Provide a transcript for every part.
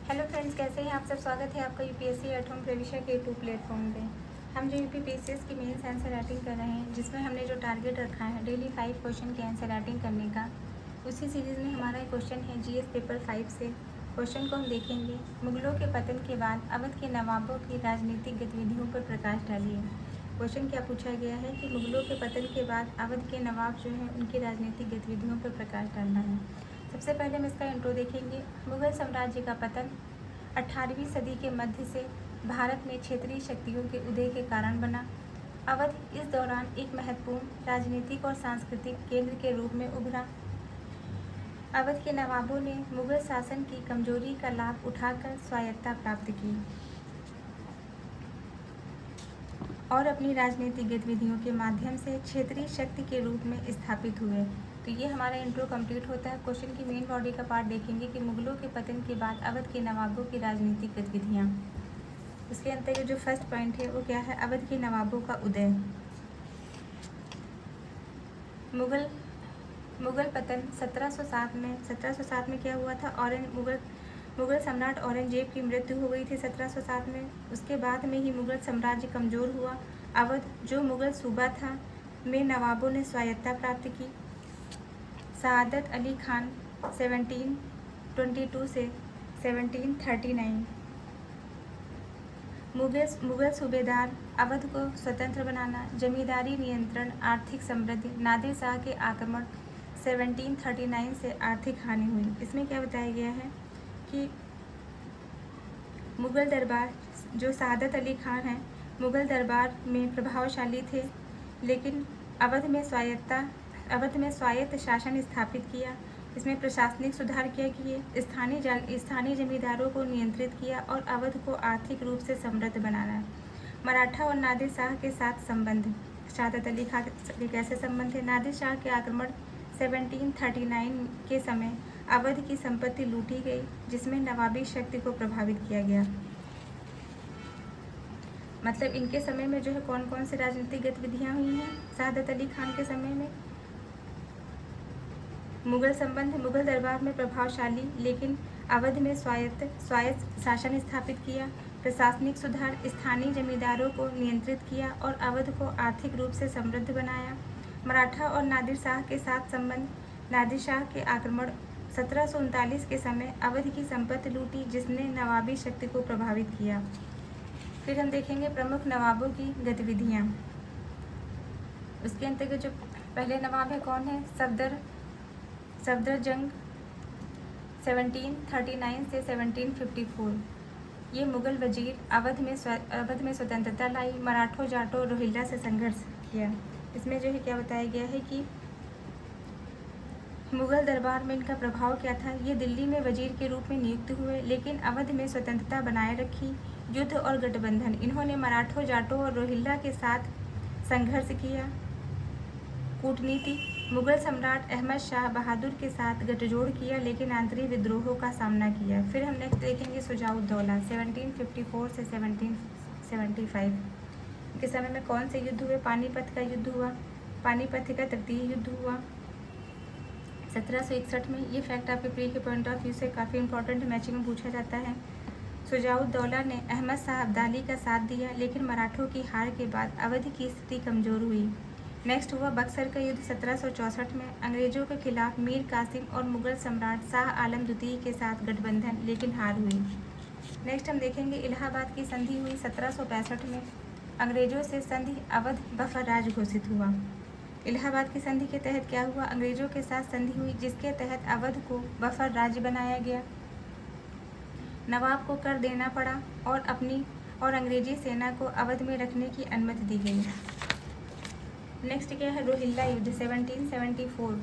Hello friends, कैसे हैं आप सब। स्वागत है आपका यूपीएससी एट होम प्रविशा के यूट्यूब प्लेटफॉर्म पे। हम जो यूपी पीसीएस की मेंस आंसर राइटिंग कर रहे हैं, जिसमें हमने जो टारगेट रखा है डेली 5 क्वेश्चन की आंसर राइटिंग करने का, उसी सीरीज़ में हमारा एक क्वेश्चन है जीएस पेपर 5 से। क्वेश्चन को हम देखेंगे। मुगलों के पतन के बाद अवध के नवाबों की राजनीतिक गतिविधियों पर प्रकाश डालिए। क्वेश्चन क्या पूछा गया है कि मुगलों के पतन के बाद अवध के नवाब जो हैं उनकी राजनीतिक गतिविधियों पर प्रकाश डालना है। सबसे पहले हम इसका इंट्रो देखेंगे। मुगल साम्राज्य का पतन 18वीं सदी के मध्य से भारत में क्षेत्रीय शक्तियों के उदय के कारण बना। अवध इस दौरान एक महत्वपूर्ण राजनीतिक और सांस्कृतिक केंद्र के रूप में उभरा। अवध के नवाबों ने मुगल शासन की कमजोरी का लाभ उठाकर स्वायत्तता प्राप्त की और अपनी राजनीतिक गतिविधियों के माध्यम से क्षेत्रीय शक्ति के रूप में स्थापित हुए। तो ये हमारा इंट्रो कंप्लीट होता है। क्वेश्चन की मेन बॉडी का पार्ट देखेंगे कि मुगलों के पतन के बाद अवध के नवाबों की राजनीतिक गतिविधियाँ। उसके अंतर्गत जो फर्स्ट पॉइंट है वो क्या है, अवध के नवाबों का उदय। मुगल पतन 1707 में क्या हुआ था, मुगल सम्राट औरंगजेब की मृत्यु हो गई थी 1707 में। उसके बाद में ही मुगल साम्राज्य कमज़ोर हुआ। अवध जो मुगल सूबा था में नवाबों ने स्वायत्तता प्राप्त की। सआदत अली खान 1722 से 1739 मुगल सूबेदार। अवध को स्वतंत्र बनाना, जमींदारी नियंत्रण, आर्थिक समृद्धि। नादिर शाह के आक्रमण 1739 से आर्थिक हानि हुई। इसमें क्या बताया गया है कि मुगल दरबार जो सआदत अली खान हैं मुगल दरबार में प्रभावशाली थे, लेकिन अवध में स्वायत्त शासन स्थापित किया। इसमें प्रशासनिक सुधार किया कि स्थानीय जमींदारों को नियंत्रित किया और अवध को आर्थिक रूप से समृद्ध बनाना। मराठा और नादिर शाह के साथ संबंध। सआदत अली खान के कैसे संबंध थे? नादिर शाह के आक्रमण 1739 के समय अवध की संपत्ति लूटी गई, जिसमें नवाबी शक्ति को प्रभावित किया गया। मतलब इनके समय में जो है कौन कौन सी राजनीतिक गतिविधियां हुई हैं सआदत अली खान के समय में? मुगल दरबार में प्रभावशाली, लेकिन अवध में स्वायत्त शासन स्थापित किया। प्रशासनिक सुधार, स्थानीय जमींदारों को नियंत्रित किया और अवध को आर्थिक रूप से समृद्ध बनाया। मराठा और नादिर शाह के साथ संबंध। नादिर शाह के आक्रमण 1739 के समय अवध की संपत्ति लूटी, जिसने नवाबी शक्ति को प्रभावित किया। फिर हम देखेंगे प्रमुख नवाबों की गतिविधियाँ। उसके अंतर्गत जो पहले नवाब है कौन है? सफदरजंग 1739 से 1754। ये मुगल वजीर अवध में स्वतंत्रता लाई। मराठों, जाटों, रोहिल्ला से संघर्ष किया। इसमें जो है क्या बताया गया है कि मुगल दरबार में इनका प्रभाव क्या था। ये दिल्ली में वजीर के रूप में नियुक्त हुए, लेकिन अवध में स्वतंत्रता बनाए रखी। युद्ध और गठबंधन। इन्होंने मराठों, जाटों और रोहिल्ला के साथ संघर्ष किया। कूटनीति। मुगल सम्राट अहमद शाह बहादुर के साथ गठजोड़ किया, लेकिन आंतरिक विद्रोहों का सामना किया। फिर हम नेक्स्ट देखेंगे शुजाउद्दौला 1754 से 1775 के समय में कौन से युद्ध हुए? पानीपत का युद्ध हुआ। पानीपत का तृतीय युद्ध हुआ 1761 में। ये फैक्ट आपके प्री के पॉइंट ऑफ व्यू से काफ़ी इंपॉर्टेंट मैचिंग में पूछा जाता है। शुजाउद्दौला ने अहमद शाह अब्दाली का साथ दिया, लेकिन मराठों की हार के बाद अवध की स्थिति कमजोर हुई। नेक्स्ट हुआ बक्सर का युद्ध 1764 में। अंग्रेजों के खिलाफ मीर कासिम और मुगल सम्राट शाह आलम द्वितीय के साथ गठबंधन, लेकिन हार हुई। नेक्स्ट हम देखेंगे इलाहाबाद की संधि हुई 1765 में। अंग्रेजों से संधि, अवध बफर राज घोषित हुआ। इलाहाबाद की संधि के तहत क्या हुआ? अंग्रेजों के साथ संधि हुई, जिसके तहत अवध को बफर राज्य बनाया गया। नवाब को कर देना पड़ा और अंग्रेजी सेना को अवध में रखने की अनुमति दी गई। नेक्स्ट क्या है? रोहिल्ला युद्ध 1774।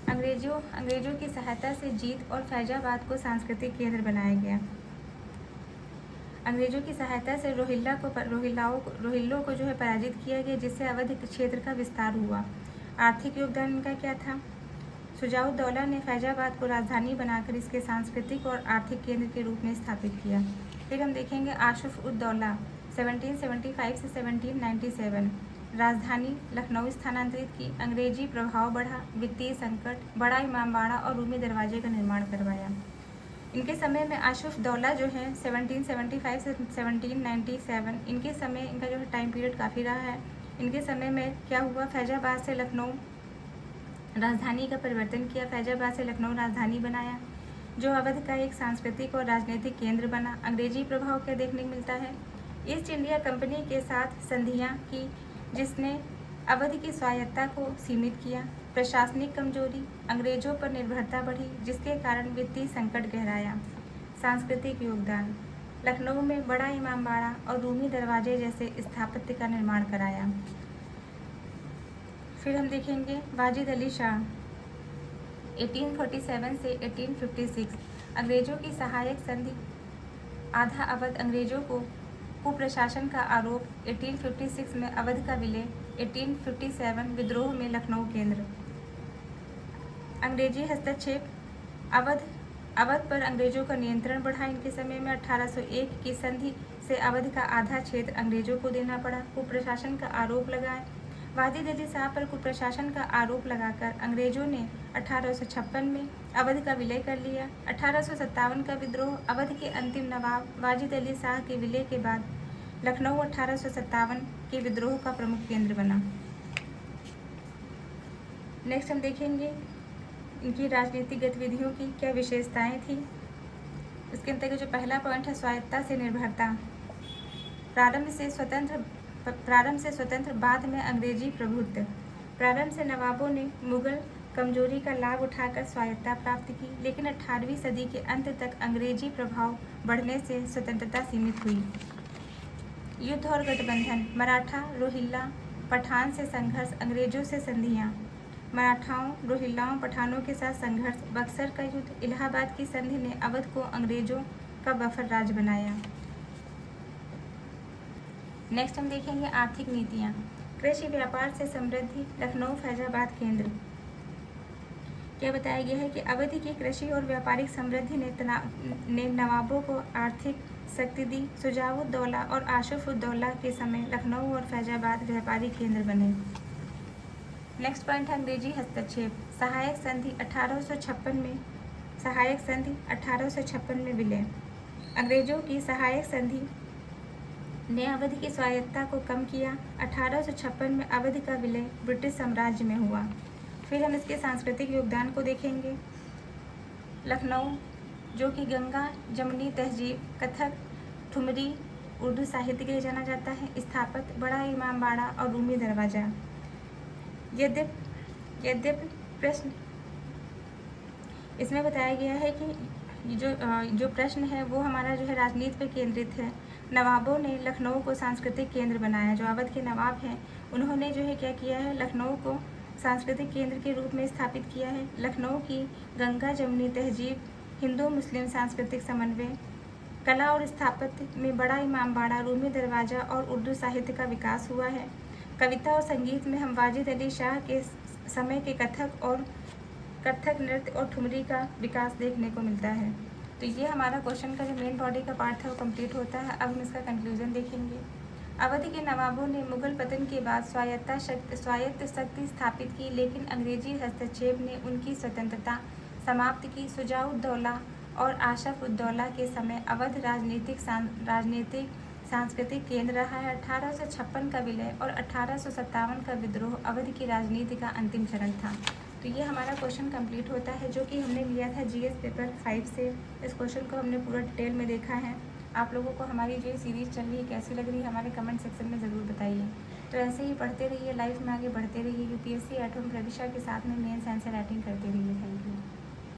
अंग्रेजों की सहायता से जीत और फैजाबाद को सांस्कृतिक केंद्र बनाया गया। अंग्रेजों की सहायता से रोहिल्लों को जो है पराजित किया गया, जिससे अवध क्षेत्र का विस्तार हुआ। आर्थिक योगदान इनका क्या था? शुजाउद्दौला ने फैजाबाद को राजधानी बनाकर इसके सांस्कृतिक और आर्थिक केंद्र के रूप में स्थापित किया। फिर हम देखेंगे आशुफ उद दौला 1775 से 1797। राजधानी लखनऊ स्थानांतरित की। अंग्रेजी प्रभाव बढ़ा। वित्तीय संकट, बड़ा इमामबाड़ा और रूमी दरवाजे का निर्माण करवाया। इनके समय में आशुफ दौला जो है 1775 से 1797, इनके समय इनका जो है टाइम पीरियड काफ़ी रहा है। इनके समय में क्या हुआ, फैजाबाद से लखनऊ राजधानी का परिवर्तन किया, फैजाबाद से लखनऊ राजधानी बनाया, जो अवध का एक सांस्कृतिक और राजनीतिक केंद्र बना। अंग्रेजी प्रभाव क्या देखने को मिलता है, ईस्ट इंडिया कंपनी के साथ संधियाँ की जिसने अवध की स्वायत्ता को सीमित किया। प्रशासनिक कमजोरी, अंग्रेजों पर निर्भरता बढ़ी जिसके कारण वित्तीय संकट गहराया। सांस्कृतिक योगदान, लखनऊ में बड़ा इमामबाड़ा और रूमी दरवाजे जैसे स्थापत्य का निर्माण कराया। फिर हम देखेंगे वाजिद अली शाह 1847 से 1856, अंग्रेजों की सहायक संधि, आधा अवध, अंग्रेजों को कुप्रशासन का आरोप, 1856 में अवध का विलय, 1857 विद्रोह में लखनऊ केंद्र। अंग्रेजी हस्तक्षेप, अवध पर अंग्रेजों का नियंत्रण बढ़ा। इनके समय में 1801 की संधि से अवध का आधा क्षेत्र अंग्रेजों को देना पड़ा। कुप्रशासन का आरोप लगाए, वाजिद अली शाह पर कुप्रशासन का आरोप लगाकर अंग्रेजों ने 1856 में अवध का विलय कर लिया। 1857 का विद्रोह, अवध के अंतिम नवाब वाजिद अली शाह के विलय के बाद लखनऊ 1857 के विद्रोह का प्रमुख केंद्र बना। नेक्स्ट हम देखेंगे इनकी राजनीतिक गतिविधियों की क्या विशेषताएं थी। इसके अंतर्गत जो पहला पॉइंट है, स्वायत्ता से निर्भरता। प्रारंभ से स्वतंत्र, बाद में अंग्रेजी प्रभुत्व। प्रारंभ से नवाबों ने मुगल कमजोरी का लाभ उठाकर स्वायत्ता प्राप्त की, लेकिन 18वीं सदी के अंत तक अंग्रेजी प्रभाव बढ़ने से स्वतंत्रता सीमित हुई। युद्ध और गठबंधन, मराठा, रोहिल्ला, पठान से संघर्ष, अंग्रेजों से संधियाँ। मराठाओं, रोहिल्लाओं, पठानों के साथ संघर्ष, बक्सर का युद्ध, इलाहाबाद की संधि ने अवध को अंग्रेजों का बफर राज बनाया। नेक्स्ट हम देखेंगे आर्थिक नीतियाँ। कृषि व्यापार से समृद्धि, लखनऊ फैजाबाद केंद्र। क्या बताया गया है कि अवधि की कृषि और व्यापारिक समृद्धि ने नवाबों को आर्थिक शक्ति दी। सुजाउद्दौला और आशुफउद्दौला के समय लखनऊ और फैजाबाद व्यापारिक केंद्र बने। नेक्स्ट पॉइंट है अंग्रेजी हस्तक्षेप। सहायक संधि 1856 में, सहायक संधि 1856 में विलय। अंग्रेजों की सहायक संधि ने अवध की स्वायत्ता को कम किया। 1856 में अवध का विलय ब्रिटिश साम्राज्य में हुआ। फिर हम इसके सांस्कृतिक योगदान को देखेंगे। लखनऊ जो कि गंगा जमुनी तहजीब, कथक, ठुमरी, उर्दू साहित्य के लिए जाना जाता है। स्थापत्य, बड़ा इमामबाड़ा और रूमी दरवाजा। यद्यपि प्रश्न इसमें बताया गया है कि जो प्रश्न है वो हमारा जो है राजनीति पर केंद्रित है। नवाबों ने लखनऊ को सांस्कृतिक केंद्र बनाया। जो अवध के नवाब हैं उन्होंने जो है क्या किया है, लखनऊ को सांस्कृतिक केंद्र के रूप में स्थापित किया है। लखनऊ की गंगा जमुनी तहजीब, हिंदू मुस्लिम सांस्कृतिक समन्वय, कला और स्थापत्य में बड़ा इमामबाड़ा, रूमी दरवाजा और उर्दू साहित्य का विकास हुआ है। कविता और संगीत में हम वाजिद अली शाह के समय के कथक नृत्य और ठुमरी का विकास देखने को मिलता है। तो ये हमारा क्वेश्चन का जो मेन बॉडी का पार्ट है वो कंप्लीट होता है। अब हम इसका कंक्लूजन देखेंगे। अवध के नवाबों ने मुगल पतन के बाद स्वायत्त शक्ति स्थापित की, लेकिन अंग्रेजी हस्तक्षेप ने उनकी स्वतंत्रता समाप्त की। सुजाउद्दौला और आशफउद्दौला के समय अवध राजनीतिक सांस्कृतिक केंद्र रहा है। 1856 का विलय और 1857 का विद्रोह अवध की राजनीति का अंतिम चरण था। तो ये हमारा क्वेश्चन कंप्लीट होता है, जो कि हमने लिया था जीएस पेपर 5 से। इस क्वेश्चन को हमने पूरा डिटेल में देखा है। आप लोगों को हमारी जो सीरीज़ चल रही है कैसी लग रही है हमारे कमेंट सेक्शन में ज़रूर बताइए। तो ऐसे ही पढ़ते रहिए, लाइफ में आगे बढ़ते रहिए। यूपीएससी एट होम प्रविशा के साथ में मेंस आंसर राइटिंग करते रहिए। Thank you.